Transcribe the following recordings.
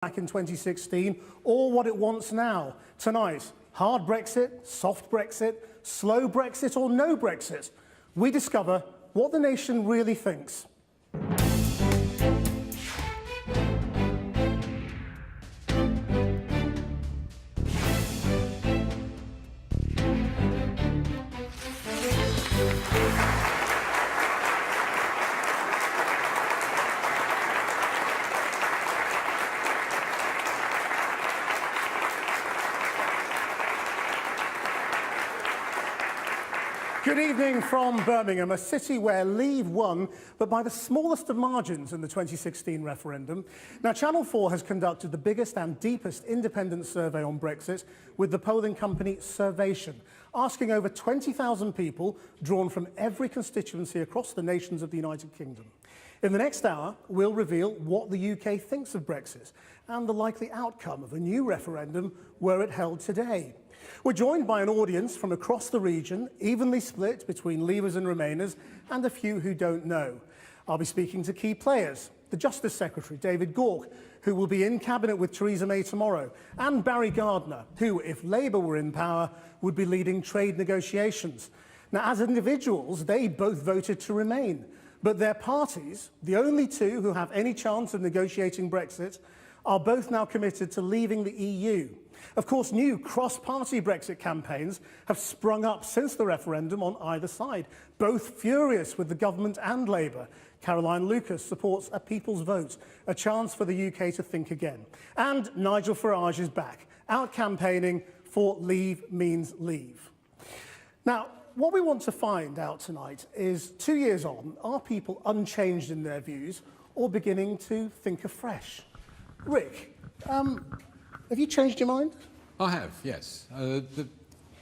back in 2016, or what it wants now. Tonight, hard Brexit, soft Brexit, slow Brexit, or no Brexit. We discover what the nation really thinks. Good evening from Birmingham, a city where Leave won, but by the smallest of margins in the 2016 referendum. Now, Channel 4 has conducted the biggest and deepest independent survey on Brexit with the polling company Survation, asking over 20,000 people drawn from every constituency across the nations of the United Kingdom. In the next hour, we'll reveal what the UK thinks of Brexit and the likely outcome of a new referendum were it held today. We're joined by an audience from across the region, evenly split between Leavers and Remainers, and a few who don't know. I'll be speaking to key players, the Justice Secretary, David Gauke, who will be in Cabinet with Theresa May tomorrow, and Barry Gardiner, who, if Labour were in power, would be leading trade negotiations. Now, as individuals, they both voted to remain, but their parties, the only two who have any chance of negotiating Brexit, are both now committed to leaving the EU. Of course, new cross-party Brexit campaigns have sprung up since the referendum on either side, both furious with the government and Labour. Caroline Lucas supports a people's vote, a chance for the UK to think again. And Nigel Farage is back, out campaigning for Leave means leave. Now, what we want to find out tonight is, 2 years on, are people unchanged in their views or beginning to think afresh? Rick, have you changed your mind? I have, yes. The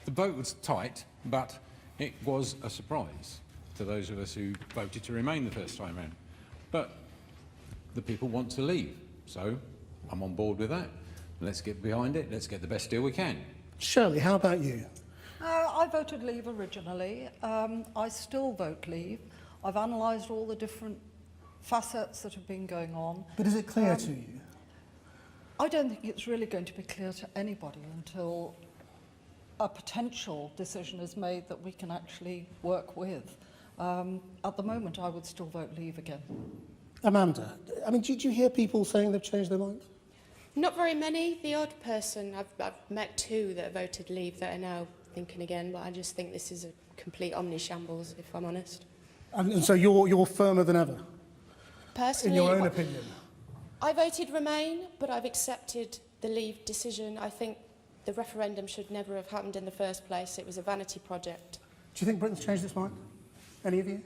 vote was tight, but it was a surprise to those of us who voted to remain the first time round. But the people want to leave, so I'm on board with that. Let's get behind it. Let's get the best deal we can. Shirley, how about you? I voted Leave originally. I still vote Leave. I've analysed all the different facets that have been going on. But is it clear to you? I don't think it's really going to be clear to anybody until a potential decision is made that we can actually work with. At the moment, I would still vote Leave again. Amanda, I mean, do you hear people saying they've changed their minds? Not very many. The odd person. I've met two that voted Leave that are now thinking again, but I just think this is a complete omni-shambles, if I'm honest. And so you're firmer than ever? Personally, in your own opinion? I voted Remain, but I've accepted the Leave decision. I think the referendum should never have happened in the first place. It was a vanity project. Do you think Britain's changed its mind? Any of you?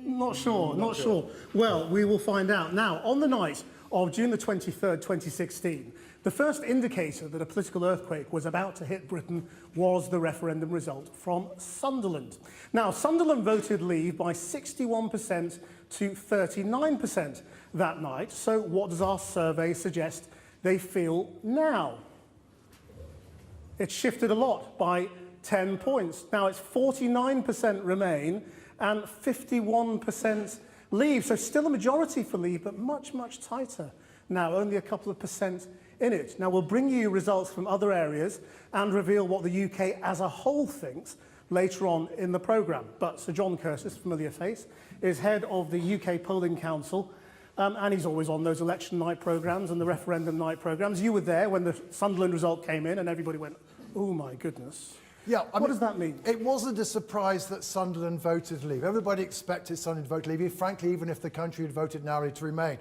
Not sure. Well, we will find out. Now, on the night of June the 23rd, 2016, the first indicator that a political earthquake was about to hit Britain was the referendum result from Sunderland. Now, Sunderland voted Leave by 61% to 39% that night. So what does our survey suggest they feel now? It's shifted a lot by 10 points. Now it's 49% Remain and 51% Leave. So still a majority for Leave, but much, much tighter. Now only a couple of percent in it. Now we'll bring you results from other areas and reveal what the UK as a whole thinks later on in the programme. But Sir John Curtis, familiar face, is head of the UK Polling Council, and he's always on those election night programmes and the referendum night programmes. You were there when the Sunderland result came in and everybody went, oh my goodness. Yeah, what does that mean? It wasn't a surprise that Sunderland voted Leave. Everybody expected Sunderland to vote Leave, frankly, even if the country had voted narrowly to Remain.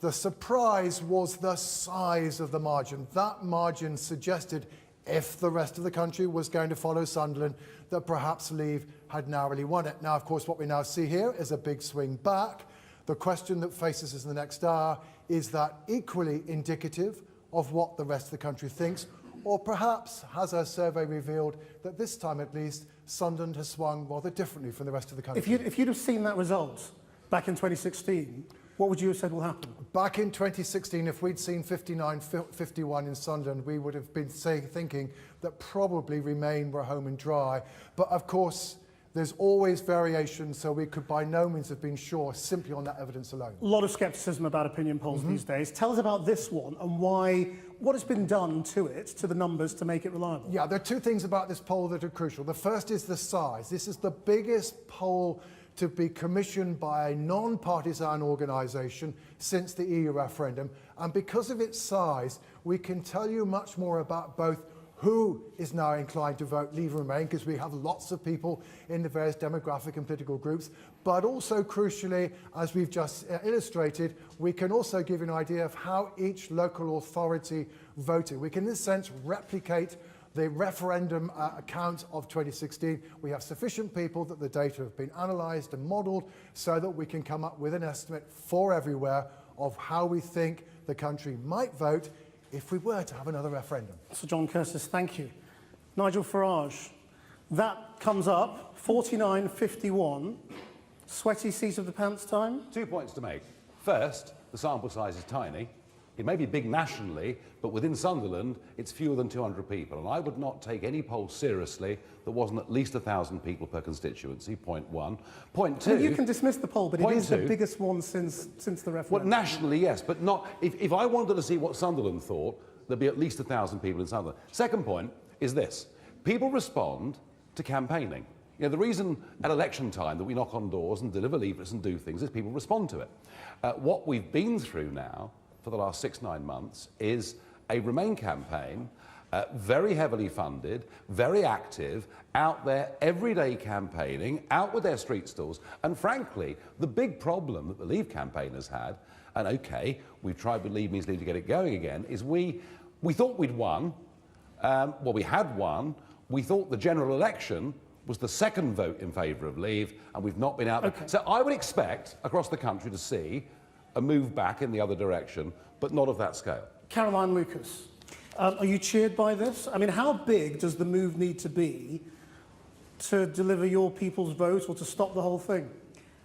The surprise was the size of the margin. That margin suggested, if the rest of the country was going to follow Sunderland, that perhaps Leave had narrowly won it. Now, of course, what we now see here is a big swing back. The question that faces us in the next hour, is that equally indicative of what the rest of the country thinks? Or perhaps has our survey revealed that this time at least, Sunderland has swung rather differently from the rest of the country? If you'd have seen that result back in 2016, what would you have said will happen? Back in 2016, if we'd seen 59-51 in Sunderland, we would have been thinking that probably Remain were home and dry. But of course, There's always variation, so we could by no means have been sure simply on that evidence alone. A lot of scepticism about opinion polls these days. Tell us about this one and what has been done to it, to the numbers, to make it reliable. Yeah, there are two things about this poll that are crucial. The first is the size. This is the biggest poll to be commissioned by a non-partisan organisation since the EU referendum. And because of its size, we can tell you much more about both who is now inclined to vote Leave and Remain, because we have lots of people in the various demographic and political groups, but also crucially, as we've just illustrated, we can also give you an idea of how each local authority voted. We can, in a sense, replicate the referendum account of 2016. We have sufficient people that the data have been analysed and modelled so that we can come up with an estimate for everywhere of how we think the country might vote if we were to have another referendum. Sir John Curtis, thank you. Nigel Farage, that comes up 49-51. Sweaty seat of the pants time? 2 points to make. First, the sample size is tiny. It may be big nationally, but within Sunderland, it's fewer than 200 people. And I would not take any poll seriously that wasn't at least 1,000 people per constituency, point one. Point two... Well, you can dismiss the poll, but it is the biggest one since the referendum. Well, nationally, yes, but not... If I wanted to see what Sunderland thought, there'd be at least 1,000 people in Sunderland. Second point is this. People respond to campaigning. You know, the reason at election time that we knock on doors and deliver leaflets and do things is people respond to it. What we've been through now for the last 6-9 months is a Remain campaign, very heavily funded, very active, out there everyday campaigning, out with their street stalls. And frankly, the big problem that the Leave campaign has had, and okay, we've tried with Leave Means Leave to get it going again, is we thought we'd won, well, we had won, we thought the general election was the second vote in favour of Leave, and we've not been out there. Okay. So I would expect across the country to see a move back in the other direction, but not of that scale. Caroline Lucas, are you cheered by this? I mean, how big does the move need to be to deliver your people's vote or to stop the whole thing?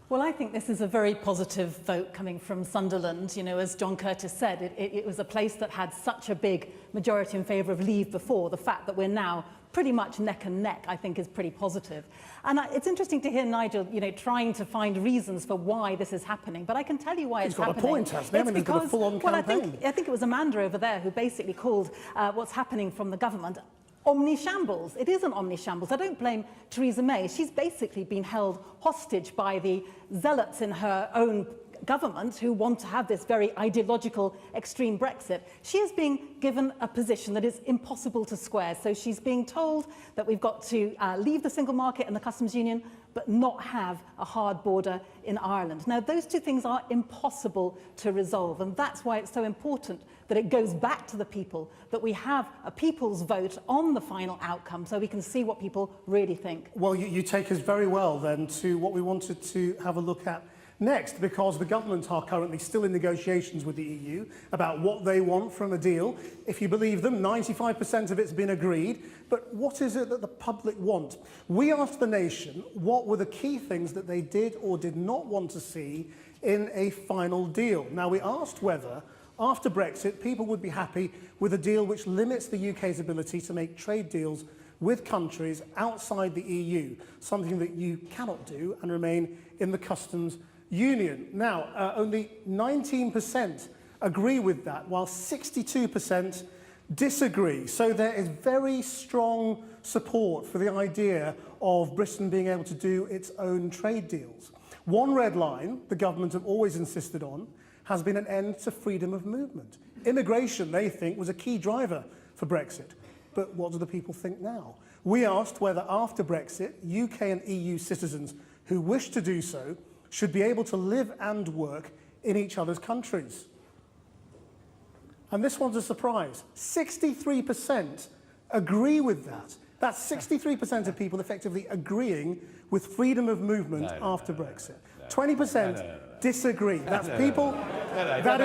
Well, I think this is a very positive vote coming from Sunderland. You know, as John Curtis said, it was a place that had such a big majority in favour of Leave before. The fact that we're now pretty much neck and neck, I think, is pretty positive. And it's interesting to hear Nigel, you know, trying to find reasons for why this is happening. But I can tell you why it's happening. He's got a point, hasn't he? I mean, he's got a full-on campaign. I think it was Amanda over there who basically called what's happening from the government omni-shambles. It is an omni-shambles. I don't blame Theresa May. She's basically been held hostage by the zealots in her own government who want to have this very ideological extreme Brexit. She is being given a position that is impossible to square. So she's being told that we've got to leave the single market and the customs union, but not have a hard border in Ireland. Now, those two things are impossible to resolve, and that's why it's so important that it goes back to the people, that we have a people's vote on the final outcome so we can see what people really think. Well, you take us very well then to what we wanted to have a look at next, because the government are currently still in negotiations with the EU about what they want from a deal. If you believe them, 95% of it's been agreed. But what is it that the public want? We asked the nation what were the key things that they did or did not want to see in a final deal. Now, we asked whether, after Brexit, people would be happy with a deal which limits the UK's ability to make trade deals with countries outside the EU, something that you cannot do and remain in the customs union. Now, only 19% agree with that, while 62% disagree. So there is very strong support for the idea of Britain being able to do its own trade deals. One red line the government have always insisted on has been an end to freedom of movement. Immigration, they think, was a key driver for Brexit. But what do the people think now? We asked whether after Brexit, UK and EU citizens who wish to do so should be able to live and work in each other's countries. And this one's a surprise. 63% agree with that. That's 63% of people effectively agreeing with freedom of movement after Brexit. 20% disagree. That's people. That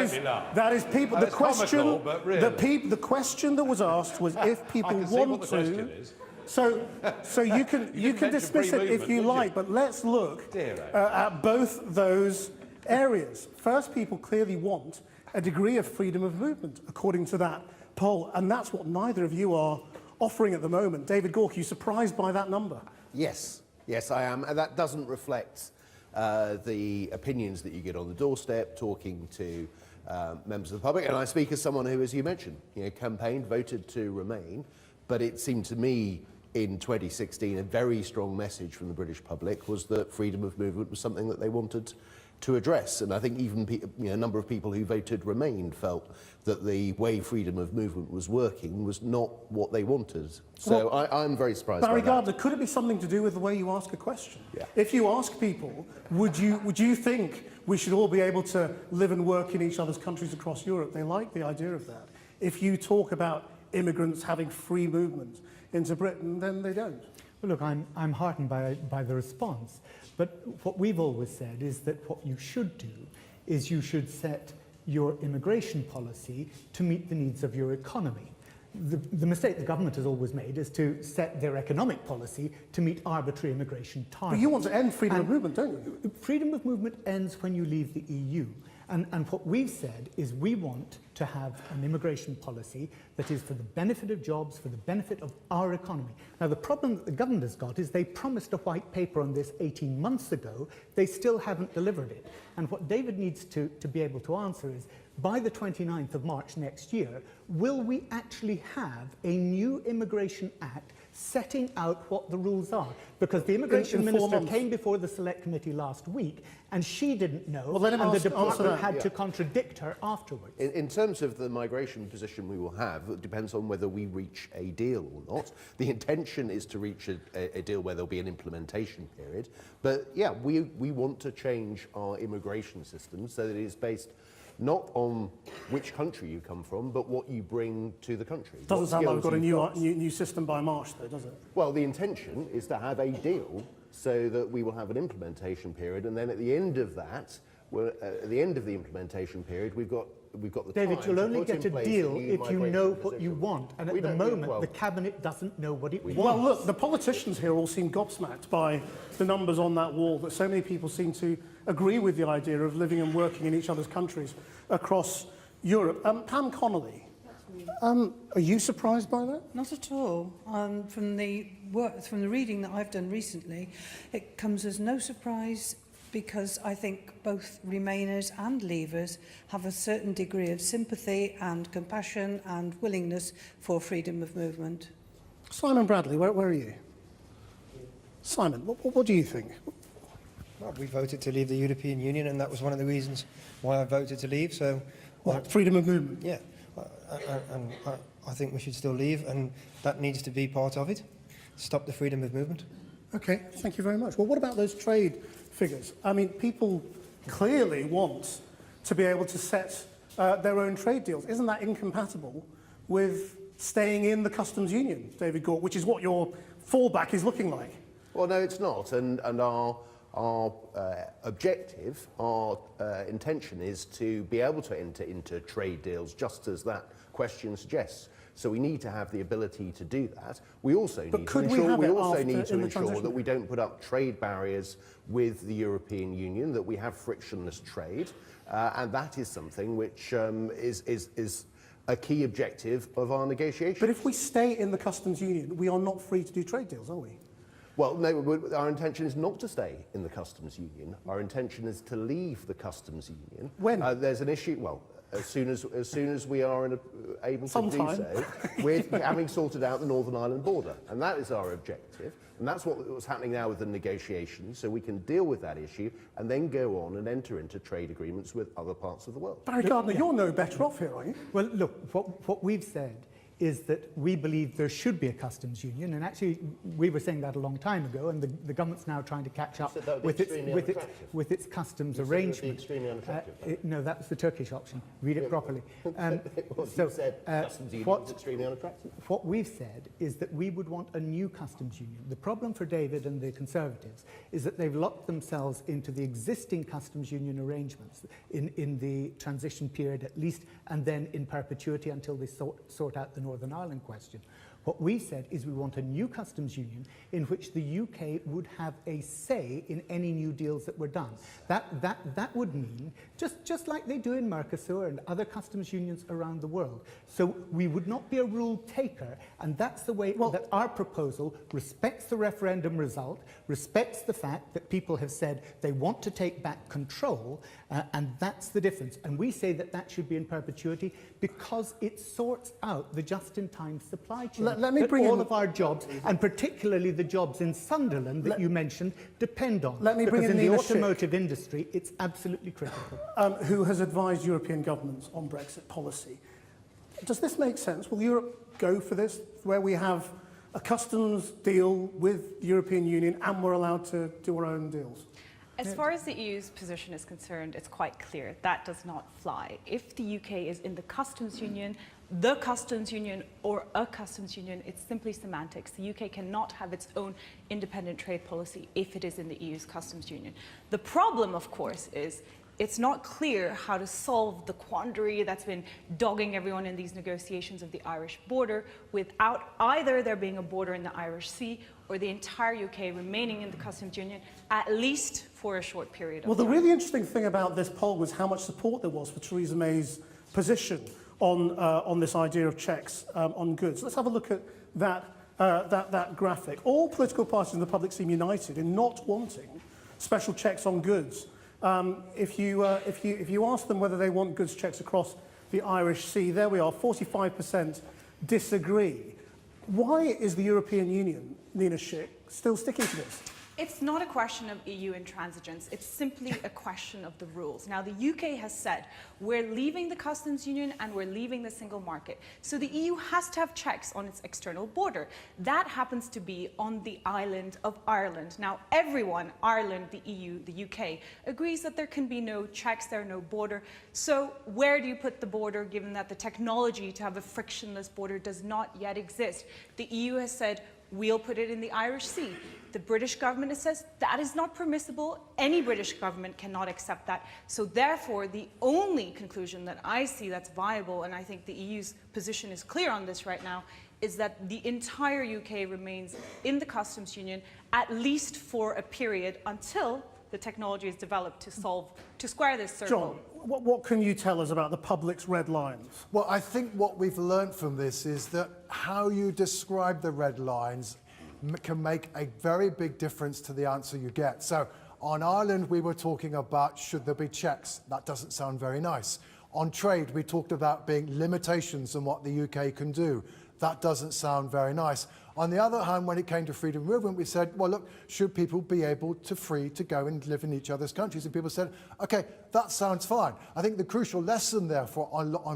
is people. The question. The question that was asked was if people want to. So you can dismiss it if you like, but let's look at both those areas. First, people clearly want a degree of freedom of movement, according to that poll, and that's what neither of you are offering at the moment. David Gork, are you surprised by that number? Yes, Yes, I am. And that doesn't reflect the opinions that you get on the doorstep, talking to members of the public. And I speak as someone who, as you mentioned, campaigned, voted to remain. But it seemed to me in 2016 a very strong message from the British public was that freedom of movement was something that they wanted to address. And I think even a number of people who voted Remain felt that the way freedom of movement was working was not what they wanted. So well, I'm very surprised by that. Barry Gardner, could it be something to do with the way you ask a question? Yeah. If you ask people, would you think we should all be able to live and work in each other's countries across Europe? They like the idea of that. If you talk about immigrants having free movement into Britain, then they don't. Well, look, I'm heartened by the response. But what we've always said is that what you should do is you should set your immigration policy to meet the needs of your economy. The mistake the government has always made is to set their economic policy to meet arbitrary immigration targets. But you want to end freedom of movement, don't you? Freedom of movement ends when you leave the EU. And what we've said is we want to have an immigration policy that is for the benefit of jobs, for the benefit of our economy. Now, the problem that the government has got is they promised a white paper on this 18 months ago. They still haven't delivered it. And what David needs to be able to answer is, by the 29th of March next year, will we actually have a new Immigration Act setting out what the rules are? Because the Immigration Minister came before the Select Committee last week and she didn't know, and the department had to contradict her afterwards. In terms of the migration position we will have, it depends on whether we reach a deal or not. The intention is to reach a deal where there'll be an implementation period. But yeah, we want to change our immigration system so that it is based not on which country you come from, but what you bring to the country. Doesn't sound like we've got a new system by March, though, does it? Well, the intention is to have a deal so that we will have an implementation period, and then at the end of that, at the end of the implementation period, we've got the David, time you'll to only put get in a place deal a new if you migration know what position. you want, and We at the don't- moment, well, the Cabinet doesn't know what it wants. Well, look, the politicians here all seem gobsmacked by the numbers on that wall, that so many people seem to agree with the idea of living and working in each other's countries across Europe. Pam Connolly, are you surprised by that? Not at all. From the reading that I've done recently, it comes as no surprise, because I think both Remainers and Leavers have a certain degree of sympathy and compassion and willingness for freedom of movement. Simon Bradley, where are you? Simon, what do you think? Well, we voted to leave the European Union, and that was one of the reasons why I voted to leave. So, freedom of movement? Yeah, and I think we should still leave, and that needs to be part of it. Stop the freedom of movement. Okay, thank you very much. Well, what about those trade figures? I mean, people clearly want to be able to set their own trade deals. Isn't that incompatible with staying in the customs union, David Gort, which is what your fallback is looking like? Well, no, it's not. And our objective, our intention is to be able to enter into trade deals, just as that question suggests. So we need to have the ability to do that. We also need to ensure that we don't put up trade barriers with the European Union, that we have frictionless trade, and that is something which is a key objective of our negotiations. But if we stay in the customs union, we are not free to do trade deals, are we? Well, no, our intention is not to stay in the customs union. Our intention is to leave the customs union. When? There's an issue, well, as soon as we are able to do so, we're having sorted out the Northern Ireland border. And that is our objective. And that's what's happening now with the negotiations, so we can deal with that issue and then go on and enter into trade agreements with other parts of the world. Barry Gardner, you're no better off here, are you? Well, look, what we've said is that we believe there should be a customs union, and actually we were saying that a long time ago, and the government's now trying to catch up with its customs arrangement. Extremely unattractive. No, that was the Turkish option. Read it properly. Customs union is extremely unattractive. What we've said is that we would want a new customs union. The problem for David and the Conservatives is that they've locked themselves into the existing customs union arrangements in the transition period at least, and then in perpetuity until they sort out the Northern Ireland question. What we said is we want a new customs union in which the UK would have a say in any new deals that were done. That would mean, just like they do in Mercosur and other customs unions around the world. So we would not be a rule taker, and that's the way that our proposal respects the referendum result, respects the fact that people have said they want to take back control, and that's the difference. And we say that that should be in perpetuity because it sorts out the just-in-time supply chain Let me bring all in of our jobs, and particularly the jobs in Sunderland that you mentioned, depend on. Let me bring because in in the Nina automotive industry, it's absolutely critical. Who has advised European governments on Brexit policy. Does this make sense? Will Europe go for this, where we have a customs deal with the European Union and we're allowed to do our own deals? As far as the EU's position is concerned, it's quite clear that does not fly. If the UK is in the customs union, or a customs union, it's simply semantics. The UK cannot have its own independent trade policy if it is in the EU's customs union. The problem, of course, is it's not clear how to solve the quandary that's been dogging everyone in these negotiations of the Irish border without either there being a border in the Irish Sea or the entire UK remaining in the customs union, at least for a short period of time. Well, the really interesting thing about this poll was how much support there was for Theresa May's position on this idea of checks on goods. Let's have a look at that graphic. All political parties in the public seem united in not wanting special checks on goods. If you ask them whether they want goods checks across the Irish Sea, there we are, 45% disagree. Why is the European Union, Nina Schick, still sticking to this? It's not a question of EU intransigence, it's simply a question of the rules. Now, the UK has said, we're leaving the customs union and we're leaving the single market. So the EU has to have checks on its external border. That happens to be on the island of Ireland. Now, everyone, Ireland, the EU, the UK, agrees that there can be no checks, there are no border. So where do you put the border, given that the technology to have a frictionless border does not yet exist? The EU has said, we'll put it in the Irish Sea. The British government says that is not permissible. Any British government cannot accept that. So therefore, the only conclusion that I see that's viable, and I think the EU's position is clear on this right now, is that the entire UK remains in the customs union, at least for a period until the technology is developed to square this circle. John, what can you tell us about the public's red lines? Well, I think what we've learned from this is that how you describe the red lines can make a very big difference to the answer you get. So on Ireland, we were talking about should there be checks. That doesn't sound very nice. On trade, we talked about being limitations on what the UK can do. That doesn't sound very nice. On the other hand, when it came to freedom of movement, we said, well, look, should people be able to free to go and live in each other's countries? And people said, okay, that sounds fine. I think the crucial lesson, therefore,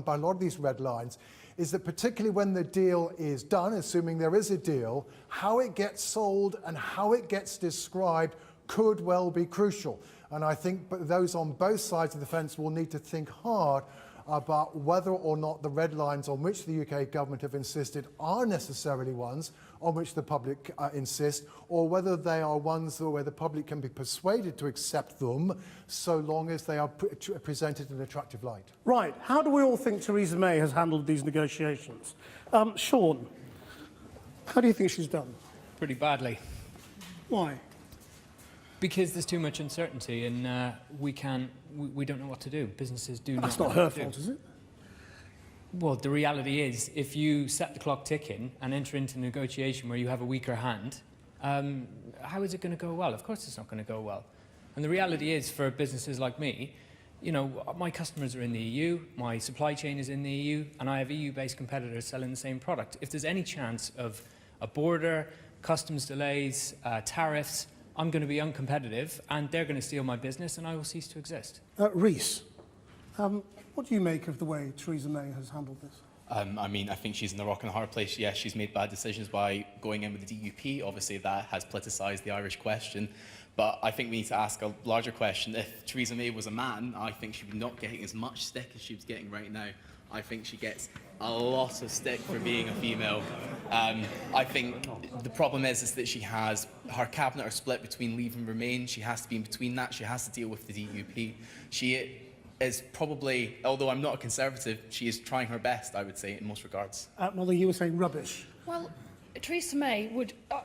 by a lot of these red lines is that particularly when the deal is done, assuming there is a deal, how it gets sold and how it gets described could well be crucial. And I think those on both sides of the fence will need to think hard about whether or not the red lines on which the UK government have insisted are necessarily ones on which the public insist, or whether they are ones where the public can be persuaded to accept them so long as they are presented in an attractive light. Right. How do we all think Theresa May has handled these negotiations? Sean, how do you think she's done? Pretty badly. Why? Because there's too much uncertainty and we don't know what to do. Businesses do not. That's not her fault, is it? Well, the reality is, if you set the clock ticking and enter into a negotiation where you have a weaker hand, how is it going to go well? Of course it's not going to go well. And the reality is, for businesses like me, you know, my customers are in the EU, my supply chain is in the EU, and I have EU-based competitors selling the same product. If there's any chance of a border, customs delays, tariffs, I'm going to be uncompetitive, and they're going to steal my business, and I will cease to exist. Rhys, what do you make of the way Theresa May has handled this? I mean, I think she's in the rock and a hard place. Yes, she's made bad decisions by going in with the DUP. Obviously, that has politicised the Irish question. But I think we need to ask a larger question. If Theresa May was a man, I think she'd be not getting as much stick as she's getting right now. I think she gets a lot of stick for being a female. I think the problem is that her cabinet are split between Leave and Remain. She has to be in between that. She has to deal with the DUP. She is probably, although I'm not a Conservative, she is trying her best, I would say, in most regards. Molly, you were saying rubbish. Well, Theresa May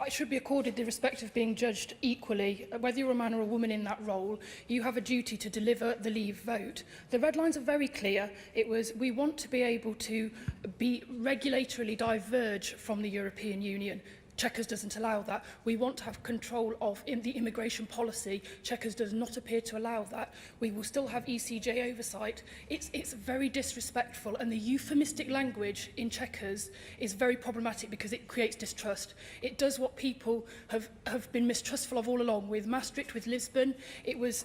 should be accorded the respect of being judged equally. Whether you're a man or a woman in that role, you have a duty to deliver the Leave vote. The red lines are very clear. It was, we want to be able to regulatorily diverge from the European Union. Chequers doesn't allow that. We want to have control of the immigration policy. Chequers does not appear to allow that. We will still have ECJ oversight. It's very disrespectful, and the euphemistic language in Chequers is very problematic because it creates distrust. It does what people have been mistrustful of all along. With Maastricht, with Lisbon, it was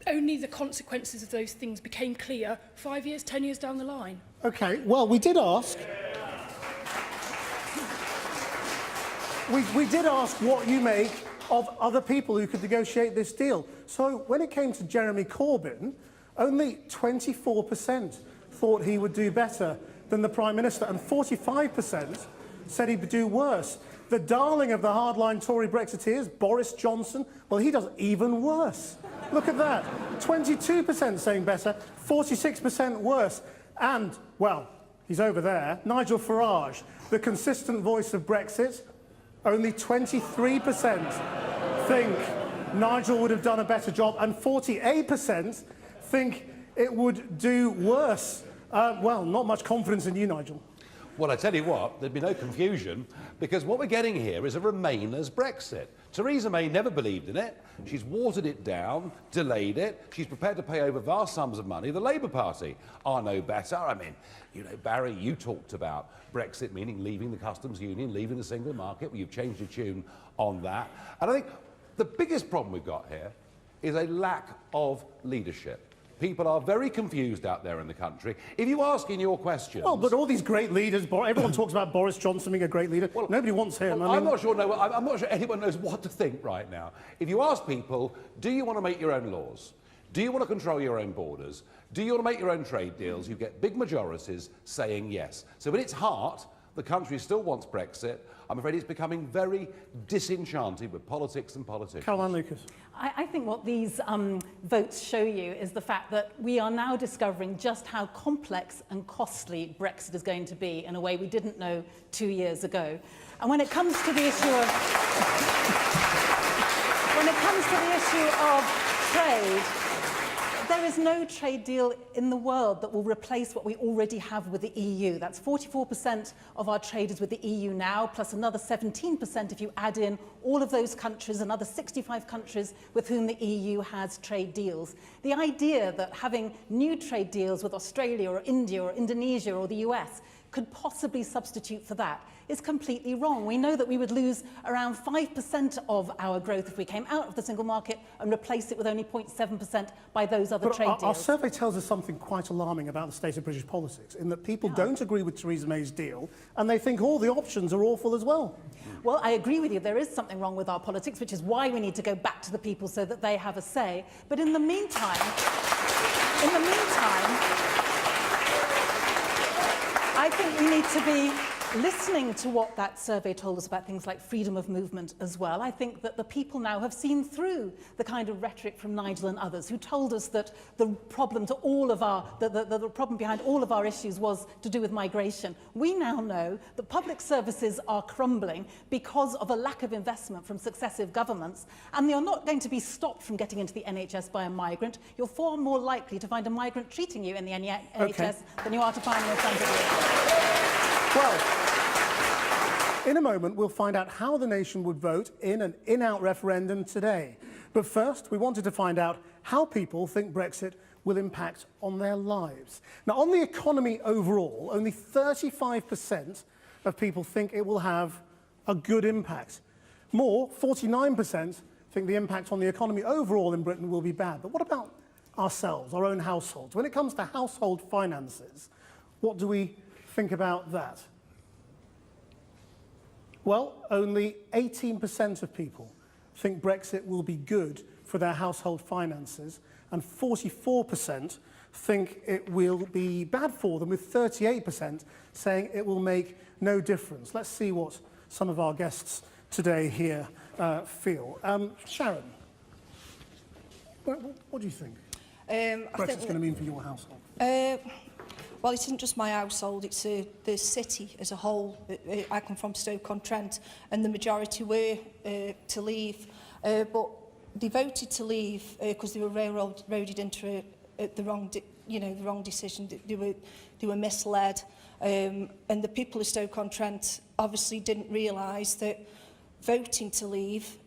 only the consequences of those things became clear 5 years, 10 years down the line. Okay, well, we did ask... We did ask what you make of other people who could negotiate this deal. So when it came to Jeremy Corbyn, only 24% thought he would do better than the Prime Minister, and 45% said he'd do worse. The darling of the hardline Tory Brexiteers, Boris Johnson, well, he does even worse. Look at that. 22% saying better, 46% worse. And, well, he's over there, Nigel Farage, the consistent voice of Brexit. Only 23% think Nigel would have done a better job, and 48% think it would do worse. Well, not much confidence in you, Nigel. Well, I tell you what, there'd be no confusion, because what we're getting here is a Remainers Brexit. Theresa May never believed in it. She's watered it down, delayed it. She's prepared to pay over vast sums of money. The Labour Party are no better. I mean, you know, Barry, you talked about Brexit meaning leaving the customs union, leaving the single market. Well, you've changed your tune on that. And I think the biggest problem we've got here is a lack of leadership. People are very confused out there in the country. If you ask in your questions... Well, but all these great leaders, everyone talks about Boris Johnson being a great leader. Well, nobody wants him. Well, I'm not sure anyone knows what to think right now. If you ask people, do you want to make your own laws? Do you want to control your own borders? Do you want to make your own trade deals? You get big majorities saying yes. So at its heart, the country still wants Brexit. I'm afraid it's becoming very disenchanted with politics and politicians. Caroline Lucas. I think what these votes show you is the fact that we are now discovering just how complex and costly Brexit is going to be in a way we didn't know 2 years ago. And when it comes to the issue of trade, there is no trade deal in the world that will replace what we already have with the EU. That's 44% of our trade is with the EU now, plus another 17% if you add in all of those countries, another 65 countries with whom the EU has trade deals. The idea that having new trade deals with Australia or India or Indonesia or the US could possibly substitute for that is completely wrong. We know that we would lose around 5% of our growth if we came out of the single market and replaced it with only 0.7% by those other trade deals. Our survey tells us something quite alarming about the state of British politics, in that people don't agree with Theresa May's deal, and they think all the options are awful as well. Well, I agree with you. There is something wrong with our politics, which is why we need to go back to the people so that they have a say. But in the meantime, I think we need to be listening to what that survey told us about things like freedom of movement as well. I think that the people now have seen through the kind of rhetoric from Nigel and others who told us that the problem to all of our, the problem behind all of our issues was to do with migration. We now know that public services are crumbling because of a lack of investment from successive governments, and you're not going to be stopped from getting into the NHS by a migrant. You're far more likely to find a migrant treating you in the NHS than you are to find in somebody. Well, in a moment, we'll find out how the nation would vote in an in-out referendum today. But first, we wanted to find out how people think Brexit will impact on their lives. Now, on the economy overall, only 35% of people think it will have a good impact. More, 49%, think the impact on the economy overall in Britain will be bad. But what about ourselves, our own households? When it comes to household finances, what do we think about that? Well, only 18% of people think Brexit will be good for their household finances, and 44% think it will be bad for them, with 38% saying it will make no difference. Let's see what some of our guests today here feel. Sharon, what do you think Brexit's going to mean for your household? well, it isn't just my household, it's the city as a whole. I come from Stoke-on-Trent, and the majority were to leave. But they voted to leave because they were railroaded into the wrong, the wrong decision. They were misled, and the people of Stoke-on-Trent obviously didn't realise that voting to leave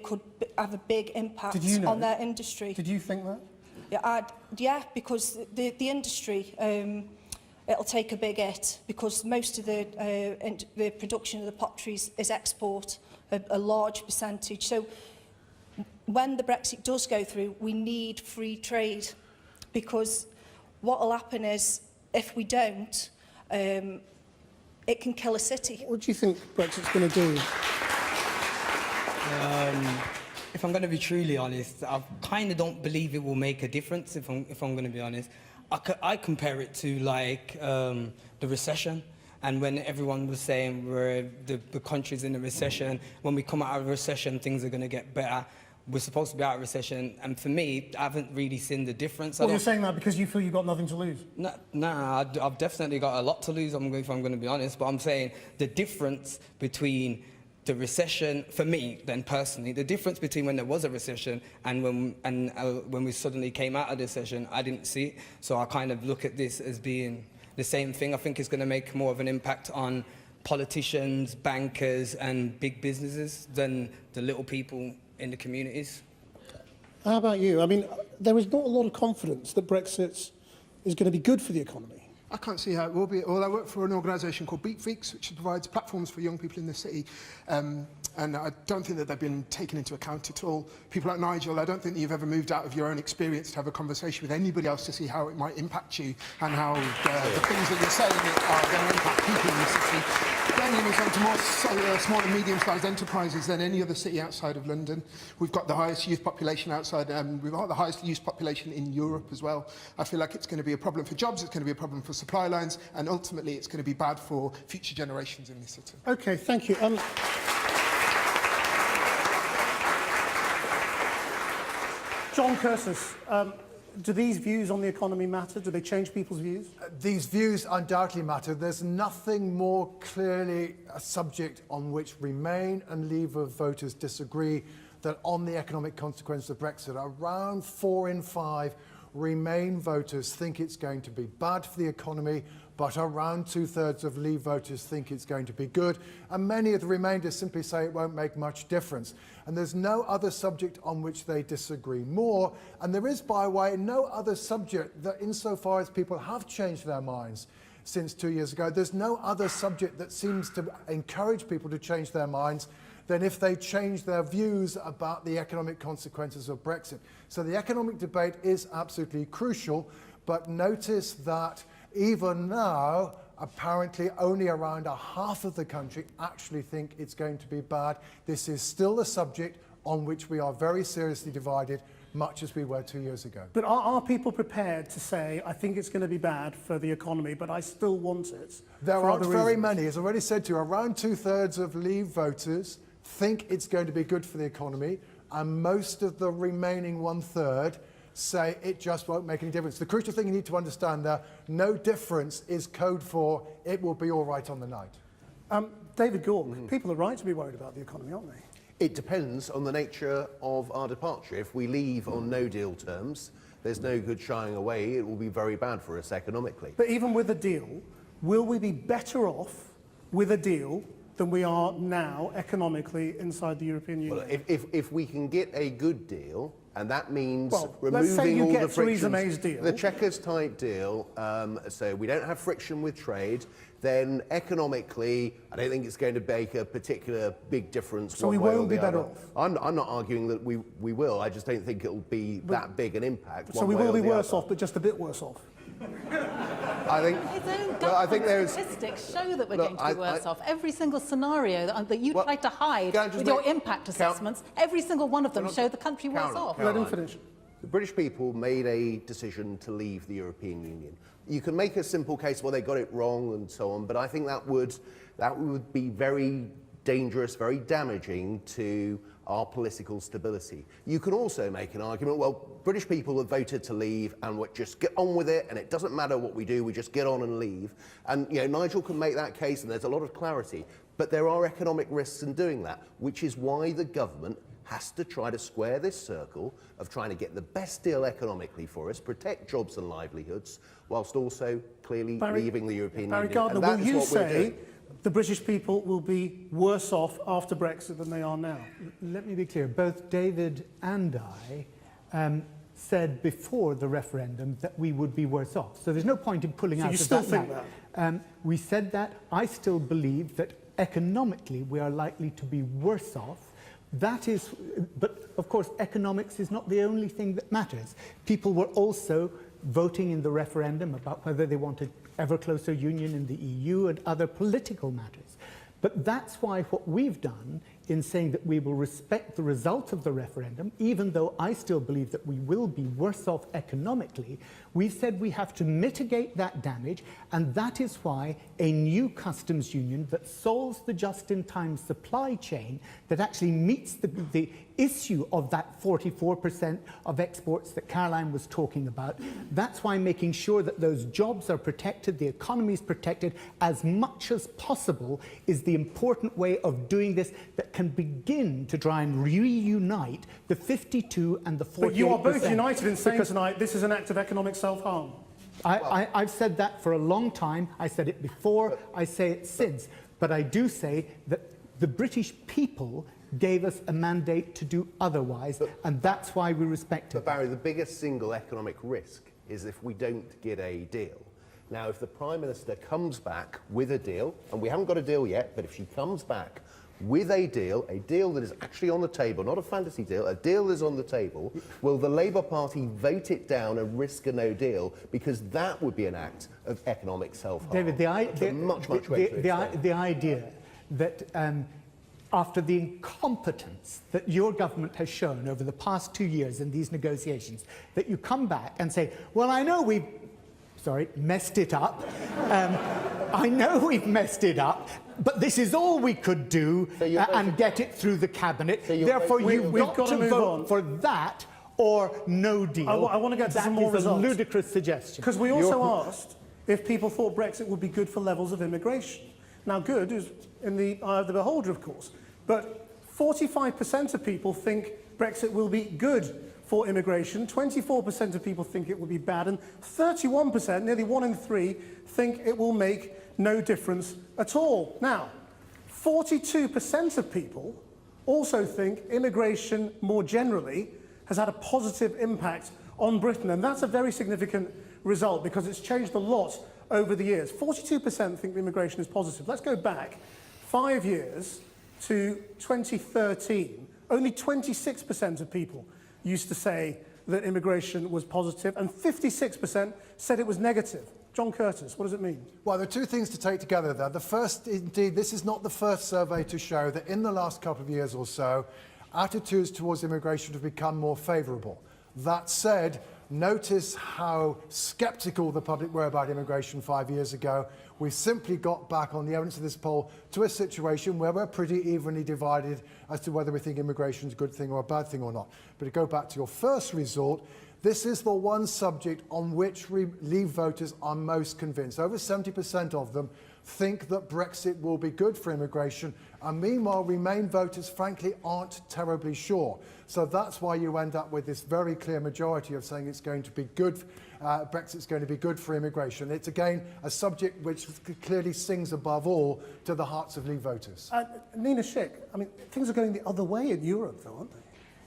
could have a big impact on their industry. Did you think that? Yeah, because the industry, it'll take a big hit because most of the production of the pottery is export, a large percentage. So when the Brexit does go through, we need free trade, because what will happen is, if we don't, it can kill a city. What do you think Brexit's going to do? If I'm going to be truly honest, I kind of don't believe it will make a difference, if I'm going to be honest. I compare it to, like, the recession. And when everyone was saying the country's in a recession, when we come out of a recession, things are going to get better. We're supposed to be out of recession, and for me, I haven't really seen the difference. Well, you're saying that because you feel you've got nothing to lose? Nah, I've definitely got a lot to lose, if I'm going to be honest, but I'm saying the difference between the recession, for me, then personally, the difference between when there was a recession and when we suddenly came out of the recession, I didn't see it. So I kind of look at this as being the same thing. I think it's going to make more of an impact on politicians, bankers, and big businesses than the little people in the communities. How about you? I mean, there is not a lot of confidence that Brexit is going to be good for the economy. I can't see how it will be. Well, I work for an organisation called Beat Freaks, which provides platforms for young people in the city. And I don't think that they've been taken into account at all. People like Nigel, I don't think that you've ever moved out of your own experience to have a conversation with anybody else to see how it might impact you and how the things that you're saying are going to impact people in the city. Birmingham is home to more small and medium-sized enterprises than any other city outside of London. We've got the highest youth population outside, we've got the highest youth population in Europe as well. I feel like it's going to be a problem for jobs, it's going to be a problem for supply lines, and ultimately it's going to be bad for future generations in this city. Okay, thank you. John Curtis, do these views on the economy matter? Do they change people's views? These views undoubtedly matter. There's nothing more clearly a subject on which Remain and Leave voters disagree than on the economic consequences of Brexit. Around 4 in 5 Remain voters think it's going to be bad for the economy, but around 2/3 of Leave voters think it's going to be good, and many of the remainders simply say it won't make much difference. And there's no other subject on which they disagree more, and there is, by the way, no other subject that, insofar as people have changed their minds since 2 years ago, there's no other subject that seems to encourage people to change their minds than if they change their views about the economic consequences of Brexit. So the economic debate is absolutely crucial, but notice that even now, apparently only around a half of the country actually think it's going to be bad. This is still a subject on which we are very seriously divided, much as we were 2 years ago. But are people prepared to say, I think it's going to be bad for the economy, but I still want it? There aren't very many. As I already said to you, around 2/3 of Leave voters think it's going to be good for the economy, and most of the remaining 1/3 say it just won't make any difference. The crucial thing you need to understand there, no difference is code for it will be all right on the night. David Gork, people are right to be worried about the economy, aren't they? It depends on the nature of our departure. If we leave on no-deal terms, there's no good shying away. It will be very bad for us economically. But even with a deal, will we be better off with a deal than we are now economically inside the European Union? Well, if we can get a good deal, and that means removing let's say you all get the frictions, Theresa May's deal. the Chequers-type deal, so we don't have friction with trade, then economically, I don't think it's going to make a particular big difference. So we won't be better off? I'm not arguing that we will. I just don't think it'll be that big an impact. So we will be worse off, but just a bit worse off? I think. Well, I think there's statistics show that we're going to be worse off. Every single scenario that you tried to hide with your impact assessments, every single one of them showed the country worse off. Let him finish. The British people made a decision to leave the European Union. You can make a simple case, well, they got it wrong and so on, but I think that would be very dangerous, very damaging to our political stability. You can also make an argument, well, British people have voted to leave and we'll just get on with it and it doesn't matter what we do, we just get on and leave. And Nigel can make that case and there's a lot of clarity. But there are economic risks in doing that, which is why the government has to try to square this circle of trying to get the best deal economically for us, protect jobs and livelihoods, whilst also clearly leaving the European Union. Barry Gardner, will you say the British people will be worse off after Brexit than they are now? Let me be clear. Both David and I said before the referendum that we would be worse off. So there's no point in pulling out of that. So you still think that? We said that. I still believe that economically we are likely to be worse off. That is, but of course economics is not the only thing that matters. People were also voting in the referendum about whether they wanted ever closer union in the EU and other political matters. But that's why what we've done in saying that we will respect the result of the referendum, even though I still believe that we will be worse off economically, we've said we have to mitigate that damage, and that is why a new customs union that solves the just-in-time supply chain, that actually meets the issue of that 44% of exports that Caroline was talking about, that's why making sure that those jobs are protected, the economy is protected as much as possible is the important way of doing this that can begin to try and reunite the 52 and the 48%. But you are both united in saying tonight this is an act of economic self-harm. I've said that for a long time. I said it before, I say it since. But I do say that the British people gave us a mandate to do otherwise, and that's why we respect it. But Barry, the biggest single economic risk is if we don't get a deal. Now, if the Prime Minister comes back with a deal, and we haven't got a deal yet, but if she comes back with a deal that is actually on the table, not a fantasy deal, a deal that is on the table, will the Labour Party vote it down and risk a no deal? Because that would be an act of economic self-harm. David, the idea that after the incompetence that your government has shown over the past 2 years in these negotiations, that you come back and say, well, I know we've messed it up. I know we've messed it up, but this is all we could do and get it through the cabinet. Therefore, you've got to vote for that or no deal. I want to get to some more results. That is a ludicrous suggestion. Because we also asked if people thought Brexit would be good for levels of immigration. Now, good is in the eye of the beholder, of course, but 45% of people think Brexit will be good for immigration, 24% of people think it will be bad, and 31%, nearly 1 in 3, think it will make no difference at all. Now, 42% of people also think immigration more generally has had a positive impact on Britain, and that's a very significant result because it's changed a lot over the years. 42% think immigration is positive. Let's go back 5 years to 2013. Only 26% of people used to say that immigration was positive, and 56% said it was negative. John Curtis, what does it mean? Well, there are two things to take together there. The first, indeed, this is not the first survey to show that in the last couple of years or so, attitudes towards immigration have become more favourable. That said, notice how sceptical the public were about immigration 5 years ago. We've simply got back on the evidence of this poll to a situation where we're pretty evenly divided as to whether we think immigration is a good thing or a bad thing or not. But to go back to your first resort, this is the one subject on which Leave voters are most convinced. Over 70% of them think that Brexit will be good for immigration, and meanwhile Remain voters frankly aren't terribly sure. So that's why you end up with this very clear majority of saying it's going to be good, Brexit's going to be good for immigration. It's again a subject which clearly sings above all to the hearts of Leave voters. Nina Schick, I mean, things are going the other way in Europe though, aren't they?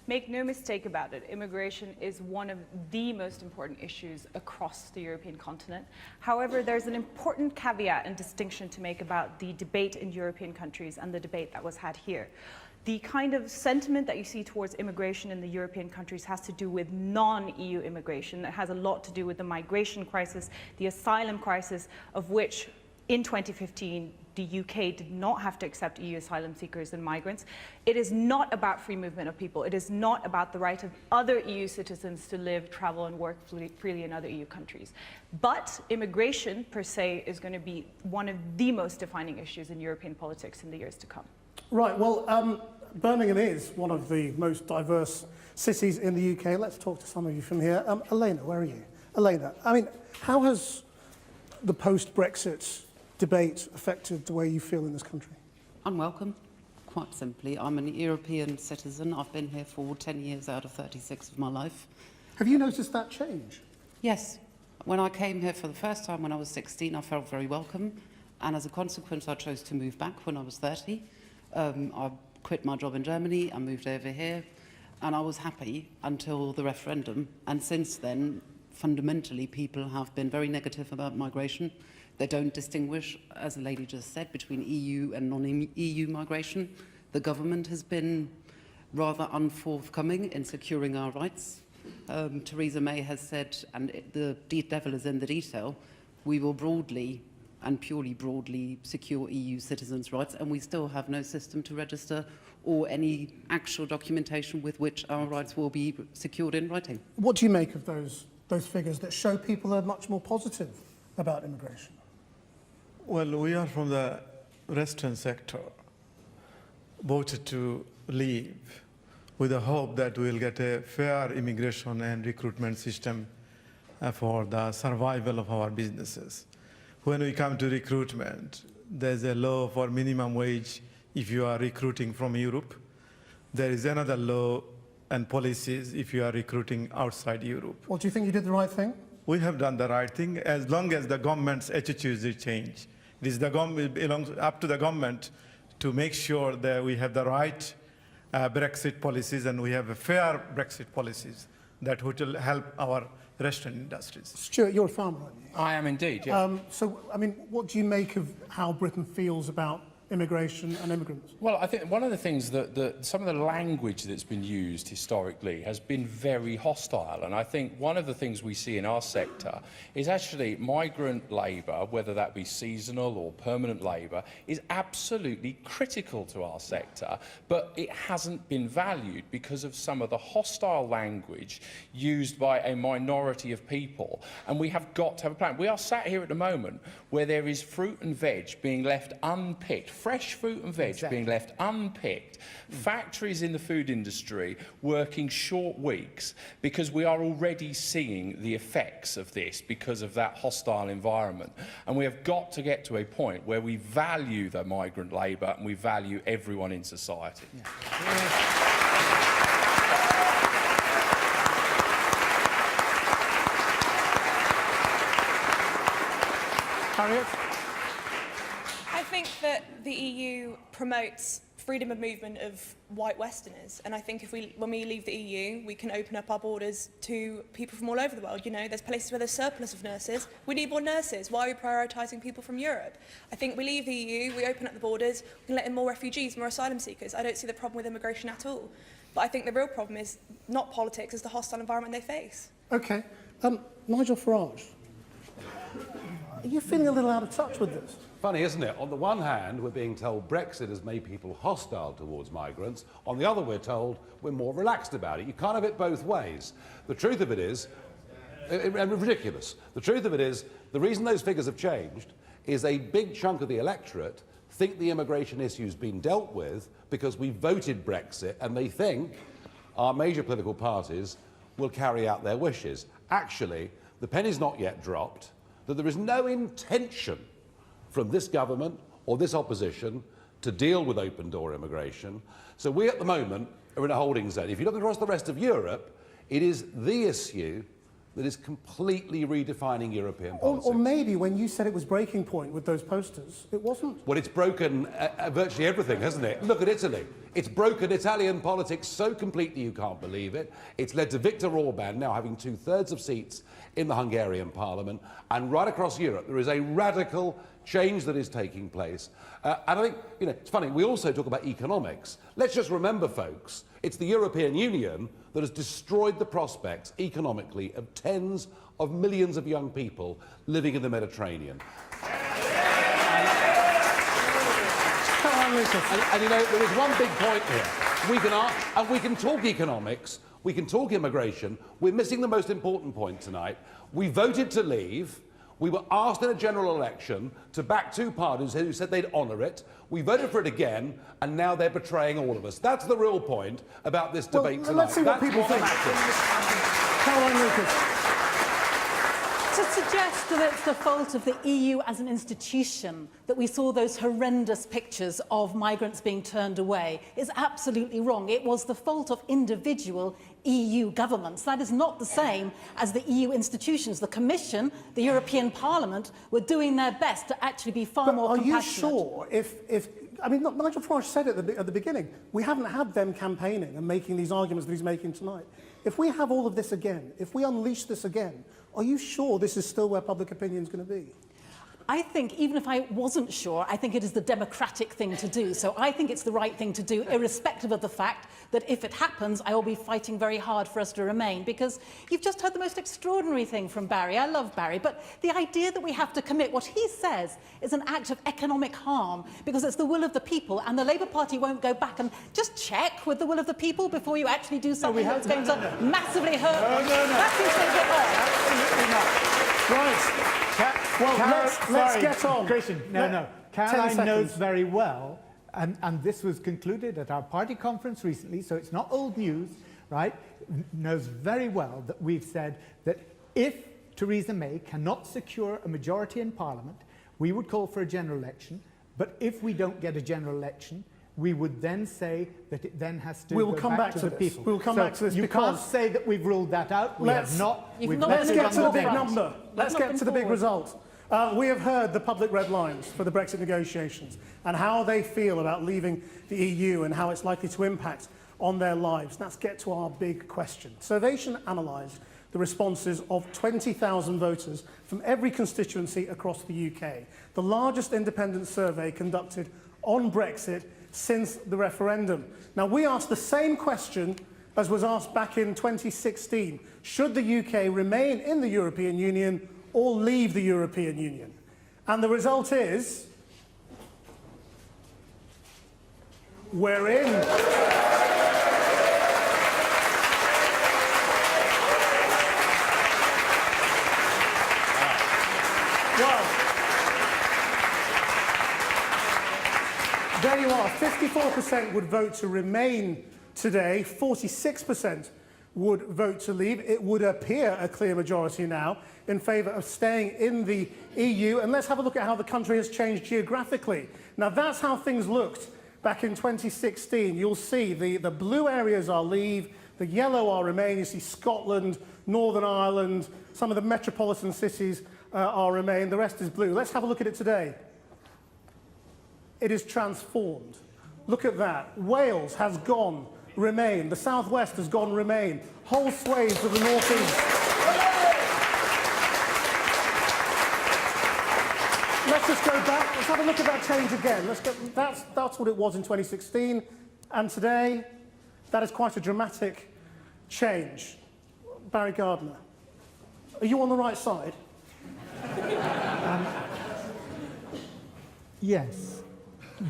Make no mistake about it, immigration is one of the most important issues across the European continent. However, there's an important caveat and distinction to make about the debate in European countries and the debate that was had here. The kind of sentiment that you see towards immigration in the European countries has to do with non-EU immigration. It has a lot to do with the migration crisis, the asylum crisis, of which in 2015, the UK did not have to accept EU asylum seekers and migrants. It is not about free movement of people. It is not about the right of other EU citizens to live, travel, and work freely in other EU countries. But immigration, per se, is going to be one of the most defining issues in European politics in the years to come. Right, well, Birmingham is one of the most diverse cities in the UK. Let's talk to some of you from here. Elena, where are you? Elena, I mean, how has the post-Brexit debate affected the way you feel in this country? Unwelcome, quite simply. I'm an European citizen. I've been here for 10 years out of 36 of my life. Have you noticed that change? Yes. When I came here for the first time when I was 16, I felt very welcome. And as a consequence, I chose to move back when I was 30. I quit my job in Germany and moved over here. And I was happy until the referendum. And since then, fundamentally, people have been very negative about migration. They don't distinguish, as the lady just said, between EU and non-EU migration. The government has been rather unforthcoming in securing our rights. Theresa May has said, and the devil is in the detail, we will broadly and purely broadly secure EU citizens' rights, and we still have no system to register or any actual documentation with which our rights will be secured in writing. What do you make of those figures that show people are much more positive about immigration? Well, we are from the Western sector, voted to leave with the hope that we'll get a fair immigration and recruitment system for the survival of our businesses. When we come to recruitment, there's a law for minimum wage if you are recruiting from Europe. There is another law and policies if you are recruiting outside Europe. Well, do you think you did the right thing? We have done the right thing as long as the government's attitudes change. It is it belongs up to the government to make sure that we have the right Brexit policies and we have a fair Brexit policies that will help our restaurant industries. Stuart, you're a farmer, aren't you? I am indeed, yeah. So, I mean, what do you make of how Britain feels about immigration and immigrants? Well, I think one of the things that some of the language that's been used historically has been very hostile. And I think one of the things we see in our sector is actually migrant labour, whether that be seasonal or permanent labour, is absolutely critical to our sector. But it hasn't been valued because of some of the hostile language used by a minority of people. And we have got to have a plan. We are sat here at the moment where there is fruit and veg being left unpicked, fresh fruit and veg being left unpicked, factories in the food industry working short weeks because we are already seeing the effects of this because of that hostile environment. And we have got to get to a point where we value the migrant labour and we value everyone in society. Yeah. Harriet? I think that the EU promotes freedom of movement of white Westerners, and I think when we leave the EU, we can open up our borders to people from all over the world. You know, there's places where there's surplus of nurses. We need more nurses. Why are we prioritising people from Europe? I think we leave the EU, we open up the borders, we can let in more refugees, more asylum seekers. I don't see the problem with immigration at all. But I think the real problem is not politics, it's the hostile environment they face. OK. Nigel Farage, are you feeling a little out of touch with this? Funny, isn't it? On the one hand, we're being told Brexit has made people hostile towards migrants. On the other, we're told we're more relaxed about it. You can't have it both ways. The truth of it is, and ridiculous, the truth of it is, the reason those figures have changed is a big chunk of the electorate think the immigration issue's been dealt with because we voted Brexit and they think our major political parties will carry out their wishes. Actually, the penny's not yet dropped that there is no intention from this government or this opposition to deal with open-door immigration. So we at the moment are in a holding zone. If you look across the rest of Europe, it is the issue that is completely redefining European politics. Or maybe when you said it was breaking point with those posters, it wasn't. Well, it's broken virtually everything, hasn't it? Look at Italy. It's broken Italian politics so completely you can't believe it. It's led to Viktor Orban now having 2/3 of seats in the Hungarian parliament. And right across Europe, there is a radical change that is taking place. And I think, you know, it's funny, we also talk about economics. Let's just remember, folks, it's the European Union that has destroyed the prospects economically of tens of millions of young people living in the Mediterranean. And you know, there is one big point here. We can talk economics, we can talk immigration. We're missing the most important point tonight. We voted to leave. We were asked in a general election to back two parties who said they'd honour it. We voted for it again, and now they're betraying all of us. That's the real point about this debate tonight. Let's see what people think. Caroline Lucas. To suggest that it's the fault of the EU as an institution that we saw those horrendous pictures of migrants being turned away is absolutely wrong. It was the fault of individual EU governments. That is not the same as the EU institutions. The Commission, the European Parliament were doing their best to actually be far more compassionate. Are you sure I mean, Nigel Farage said it at the beginning, we haven't had them campaigning and making these arguments that he's making tonight. If we have all of this again, if we unleash this again, are you sure this is still where public opinion is going to be? I think, even if I wasn't sure, I think it is the democratic thing to do. So I think it's the right thing to do, irrespective of the fact that if it happens, I will be fighting very hard for us to remain. Because you've just heard the most extraordinary thing from Barry. I love Barry. But the idea that we have to commit, what he says is an act of economic harm, because it's the will of the people, and the Labour Party won't go back and just check with the will of the people before you actually do something that's going to massively hurt them. That seems to be a bit odd. Right. Let's get on. Christian, no. Caroline knows very well, and this was concluded at our party conference recently, so it's not old news, right? Knows very well that we've said that if Theresa May cannot secure a majority in Parliament, we would call for a general election, but if we don't get a general election, we would then say that it then has to go back to the people. We'll come back to this you can't say that we've ruled that out. Let's get to the big number. Let's get to the big result. We have heard the public red lines for the Brexit negotiations and how they feel about leaving the EU and how it's likely to impact on their lives. Let's get to our big question. Survation analysed the responses of 20,000 voters from every constituency across the UK, the largest independent survey conducted on Brexit since the referendum. Now, we asked the same question as was asked back in 2016. Should the UK remain in the European Union or leave the European Union? And the result is, we're in. Well, there you are. 54% would vote to remain today. 46% would vote to leave. It would appear a clear majority now in favour of staying in the EU. And let's have a look at how the country has changed geographically. Now, that's how things looked back in 2016. You'll see the blue areas are leave, the yellow are remain. You see Scotland, Northern Ireland, some of the metropolitan cities are remain. The rest is blue. Let's have a look at it today. It is transformed. Look at that. Wales has gone remain. The southwest has gone remain. Whole swathes of the northeast. Let's just go back. Let's have a look at that change again. That's what it was in 2016. And today, that is quite a dramatic change. Barry Gardiner, are you on the right side? Yes,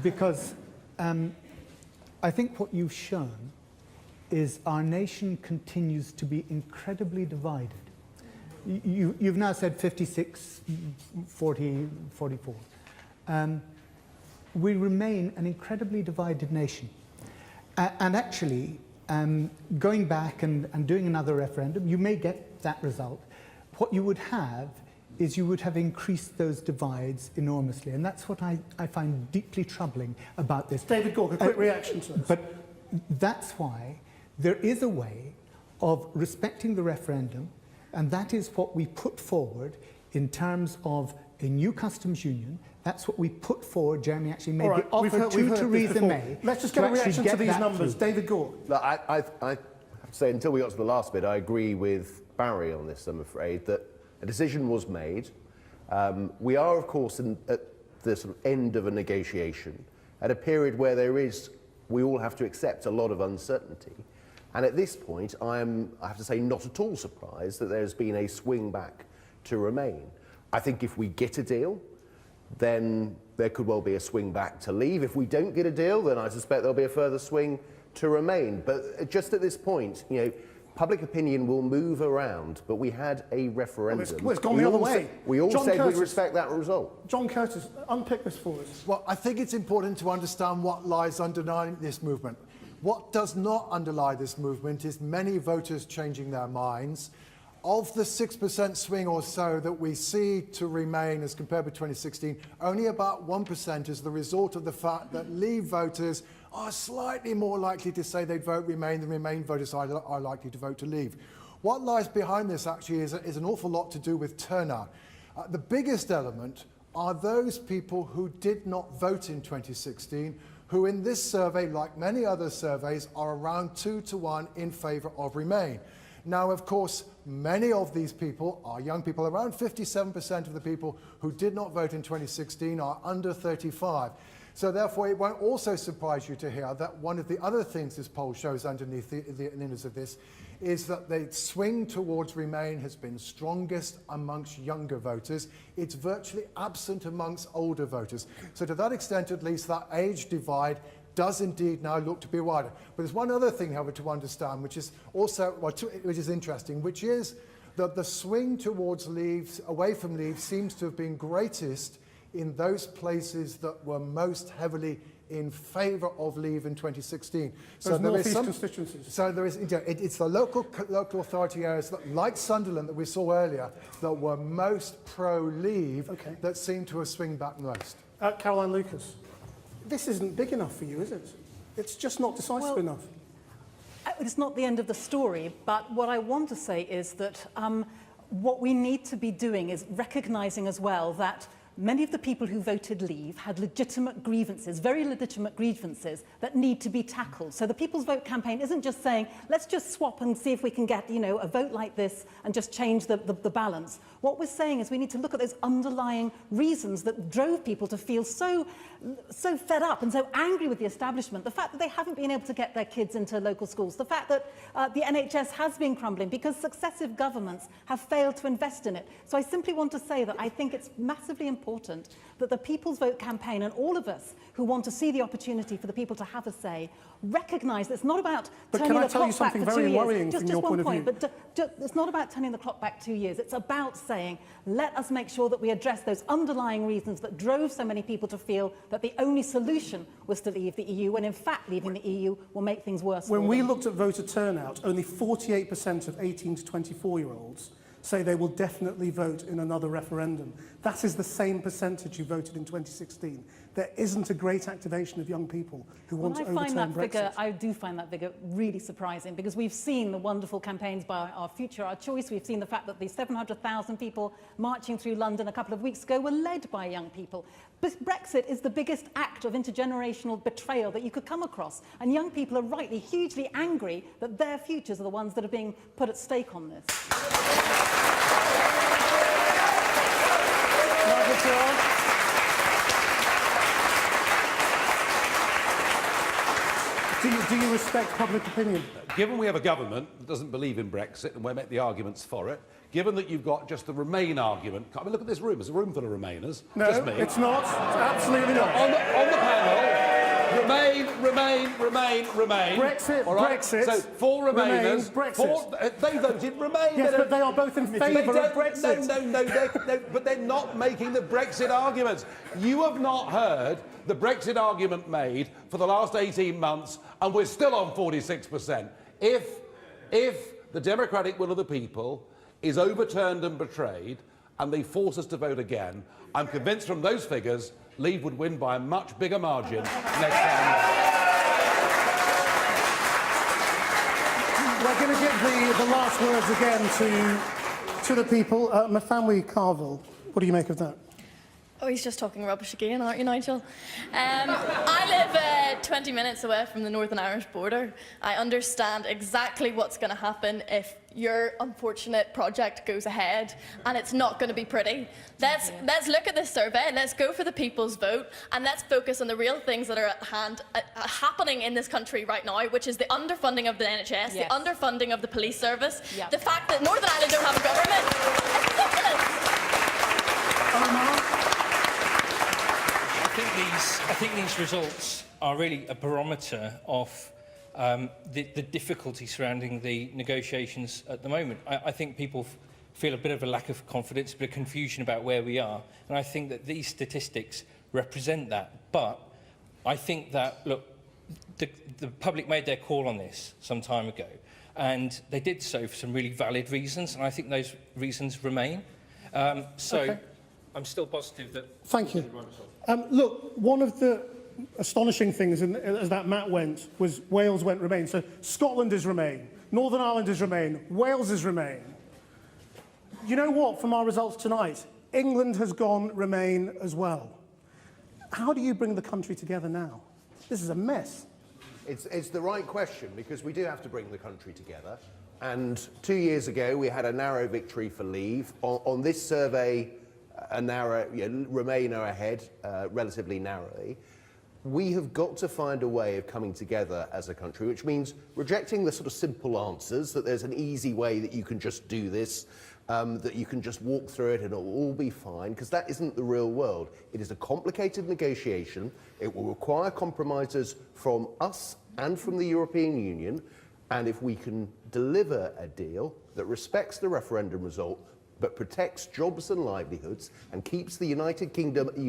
because I think what you've shown is our nation continues to be incredibly divided. You've now said 56, 40, 44. We remain an incredibly divided nation. And actually, going back and doing another referendum, you may get that result. What you would have is you would have increased those divides enormously. And that's what I find deeply troubling about this. David Gork, a quick reaction to this. But that's why there is a way of respecting the referendum, and that is what we put forward in terms of a new customs union. That's what we put forward. Jeremy actually made the offer to Theresa May. Let's just get a reaction to these numbers. David Gork. Look, I have to say, until we got to the last bit, I agree with Barry on this, I'm afraid, that a decision was made. We are, of course, at the sort of end of a negotiation, at a period where we all have to accept a lot of uncertainty. And at this point, I have to say, not at all surprised that there's been a swing back to remain. I think if we get a deal, then there could well be a swing back to leave. If we don't get a deal, then I suspect there'll be a further swing to remain. But just at this point, public opinion will move around, but we had a referendum. Well, it's gone the other way. We all John said Curtis, we'd respect that result. John Curtis, unpick this for us. Well, I think it's important to understand what lies underlying this movement. What does not underlie this movement is many voters changing their minds. Of the 6% swing or so that we see to Remain as compared with 2016, only about 1% is the result of the fact that Leave voters are slightly more likely to say they'd vote Remain than Remain voters are likely to vote to Leave. What lies behind this actually is an awful lot to do with turnout. The biggest element are those people who did not vote in 2016, who in this survey, like many other surveys, are around 2 to 1 in favour of Remain. Now, of course, many of these people are young people. Around 57% of the people who did not vote in 2016 are under 35. So therefore, it won't also surprise you to hear that one of the other things this poll shows underneath the innards of this is that the swing towards Remain has been strongest amongst younger voters. It's virtually absent amongst older voters. So to that extent, at least, that age divide does indeed now look to be wider. But there's one other thing, however, to understand, which is also which is interesting, which is that the swing towards Leave, away from Leave, seems to have been greatest in those places that were most heavily in favour of Leave in 2016. So there is some constituencies. So there is. It's the local authority areas that, like Sunderland that we saw earlier, that were most pro-Leave, that seem to have swung back most. Caroline Lucas. This isn't big enough for you, is it? It's just not decisive enough. It's not the end of the story, but what I want to say is that what we need to be doing is recognising as well that many of the people who voted Leave had legitimate grievances, very legitimate grievances that need to be tackled. So the People's Vote campaign isn't just saying, let's just swap and see if we can get, a vote like this and just change the balance. What we're saying is we need to look at those underlying reasons that drove people to feel so fed up and so angry with the establishment. The fact that they haven't been able to get their kids into local schools. The fact that the NHS has been crumbling because successive governments have failed to invest in it. So I simply want to say that I think it's massively important that the People's Vote campaign and all of us who want to see the opportunity for the people to have a say recognise that it's not about turning the clock back for 2 years. Just one point, but it's not about turning the clock back 2 years. It's about saying, let us make sure that we address those underlying reasons that drove so many people to feel that the only solution was to leave the EU, when in fact leaving the EU will make things worse. When we looked at voter turnout, only 48% of 18 to 24-year-olds say they will definitely vote in another referendum. That is the same percentage who voted in 2016. There isn't a great activation of young people who want to overturn Brexit. I do find that figure really surprising, because we've seen the wonderful campaigns by Our Future, Our Choice. We've seen the fact that the 700,000 people marching through London a couple of weeks ago were led by young people. But Brexit is the biggest act of intergenerational betrayal that you could come across. And young people are rightly hugely angry that their futures are the ones that are being put at stake on this. Do you respect public opinion? Given we have a government that doesn't believe in Brexit, and we'll make the arguments for it, given that you've got just the Remain argument, I mean, look at this room. There's a room full of Remainers. No, just me. It's not. It's absolutely not. On the panel, Remain. Brexit, all right? Brexit. So, four Remainers. Brexit. They voted Remain. Yes, but they are both in favour of Brexit. No, but they're not making the Brexit arguments. You have not heard the Brexit argument made for the last 18 months, and we're still on 46%. If the democratic will of the people is overturned and betrayed, and they force us to vote again, I'm convinced from those figures, Leave would win by a much bigger margin next time. We're going to give the last words again to the people. Mathamwi Carville, what do you make of that? Oh, he's just talking rubbish again, aren't you, Nigel? I live 20 minutes away from the Northern Irish border. I understand exactly what's going to happen if your unfortunate project goes ahead, and it's not going to be pretty. Let's look at this survey, let's go for the people's vote, and let's focus on the real things that are at hand, happening in this country right now, which is the underfunding of the NHS, the underfunding of the police service, the fact that Northern Ireland don't have a government. It's ridiculous. I think these results are really a barometer of the difficulty surrounding the negotiations at the moment. I think people feel a bit of a lack of confidence, a bit of confusion about where we are, and I think that these statistics represent that. But I think that, look, the public made their call on this some time ago, and they did so for some really valid reasons, and I think those reasons remain. Okay. I'm still positive that... Thank you. Look, one of the astonishing things as that map went was Wales went Remain. So Scotland is Remain, Northern Ireland is Remain, Wales is Remain. You know what, from our results tonight, England has gone Remain as well. How do you bring the country together now? This is a mess. It's the right question, because we do have to bring the country together. And 2 years ago, we had a narrow victory for Leave. On this survey, a narrow, Remain are ahead, relatively narrowly. We have got to find a way of coming together as a country, which means rejecting the sort of simple answers, that there's an easy way that you can just do this, that you can just walk through it and it'll all be fine, because that isn't the real world. It is a complicated negotiation. It will require compromises from us and from the European Union, and if we can deliver a deal that respects the referendum result but protects jobs and livelihoods and keeps the United Kingdom then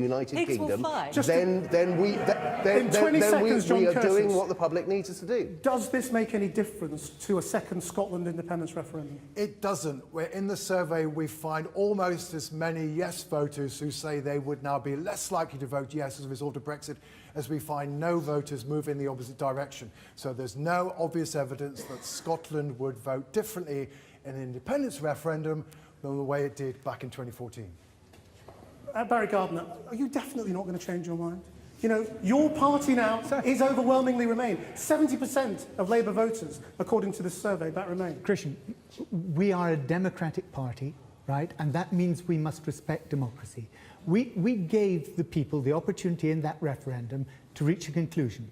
we are doing what the public needs us to do. Does this make any difference to a second Scotland independence referendum? It doesn't. In the survey, we find almost as many yes voters who say they would now be less likely to vote yes as a result of Brexit as we find no voters move in the opposite direction. So there's no obvious evidence that Scotland would vote differently in an independence referendum than the way it did back in 2014. Barry Gardiner, are you definitely not going to change your mind? You know, your party now is overwhelmingly Remain. 70% of Labour voters, according to this survey, that Remain. Christian, we are a democratic party, right? And that means we must respect democracy. We gave the people the opportunity in that referendum to reach a conclusion.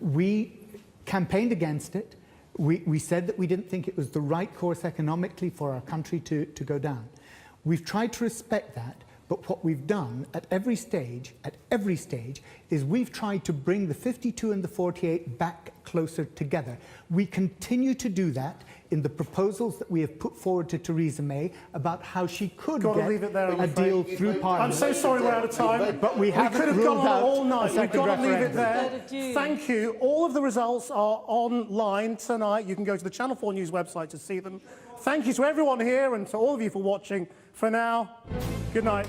We campaigned against it. We said that we didn't think it was the right course economically for our country to go down. We've tried to respect that, but what we've done at every stage, is we've tried to bring the 52 and the 48 back closer together. We continue to do that in the proposals that we have put forward to Theresa May about how she could get a deal through Parliament. I'm so sorry we're out of time. But we could have gone on all night. We've got to leave it referendum. there. Thank you. All of the results are online tonight. You can go to the Channel 4 News website to see them. Thank you to everyone here and to all of you for watching. For now, good night.